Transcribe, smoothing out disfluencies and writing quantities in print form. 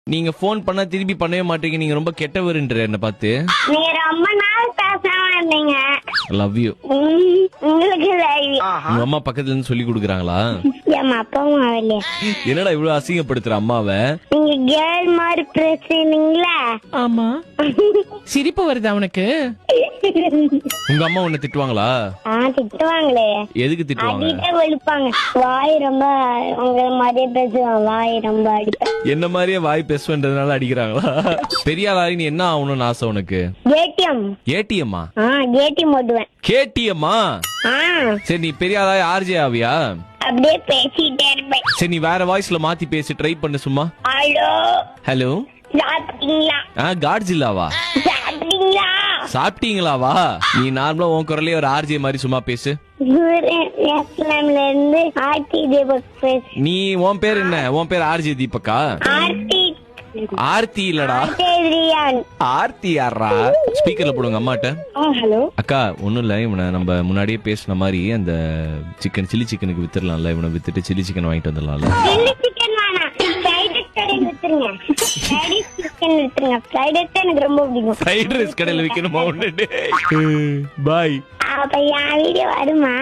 நீங்க போன் பண்ணா திருப்பி பண்ணவே மாட்டீங்க. நீங்க ரொம்ப கெட்டவருன்ற என்ன பார்த்து. நீங்க ரொம்ப நாள் பேசாம இருந்தீங்க. Love you. உங்களுக்கு லவ் யூ. உங்க அம்மா பக்கத்துல இருந்து சொல்லி கொடுக்குறாங்களா? ஏமா அப்பாவும் அவளே. என்னடா இவ்வளவு அசிங்கப்படுத்துற அம்மாவை? நீங்க கேர்ள் மாதிரி பேசுனீங்களா? ஆமா. சிரிப்பு வருதா உனக்கு? உங்க அம்மா உன்னை திட்டுவாங்களா? திட்டுவாங்களே. எதுக்கு திட்டுவாங்க? அடிட்டே வெளுப்பாங்க. வாய் ரொம்ப உங்க மாதிரியே பேசுவாங்க. வாய் ரொம்ப அடிப்பேன். என்ன மாதிரியே வாய் பேசுவேன்றதுனால அடிக்கிறாங்களா? பெரிய ஆளாகி நீ என்ன ஆகணும்னு ஆசை உனக்கு? ஏடிஎம். ஏடிஎம்மா? ஏடிஎம் ஓட்டுவேன். கேடிஎம்மா? சரி, நீ பெரிய ஆளாகி ஆர்ஜே ஆவியா? அப்படியே பேசிட்டே இருப்பேன். சரி, நீ வேற வாய்ஸ்ல மாத்தி பேசி ட்ரை பண்ணு சும்மா. ஹலோ. ஹலோ. சாப்பிட்டீங்களா? காட்ஜில்லாவா? சாப்பிட்டீங்களா? சாப்பிட்டீங்களாவா? நீ நார்மலா உன் குரலே ஒரு ஆர்ஜே மாதிரி சும்மா பேசு. இருந்து ஆர்த்தி தீபக் பேசு. நீ உன் பேர் என்ன? உன் பேர் ஆர்ஜே தீபக்கா? ஆர்த்தி. ஆர்த்தி இல்லடா. ஆர்த்தி யாரா? ஸ்பீக்கர்ல போடுங்க அம்மாட்ட. ஹலோ அக்கா, ஒண்ணும் இல்ல, இவனை நம்ம முன்னாடியே பேசின மாதிரி அந்த சில்லி சிக்கனுக்கு வித்துடலாம்ல. இவனை வித்துட்டு சில்லி சிக்கன் வாங்கிட்டு வந்துடலாம்ல. சில்லி சிக்கன் வேணாம், ஃப்ரைட் ரைஸ் கடையில் வித்துருங்க. ஃப்ரைட் ரைஸ் சிக்கன் வித்துருங்க. ஃப்ரைட் ரைஸ் எனக்கு ரொம்ப பிடிக்கும். ஃப்ரைட் ரைஸ் கடையில் விக்கணுமா? ஒண்ணு. பாய். அப்ப என் வீடியோ வருமா?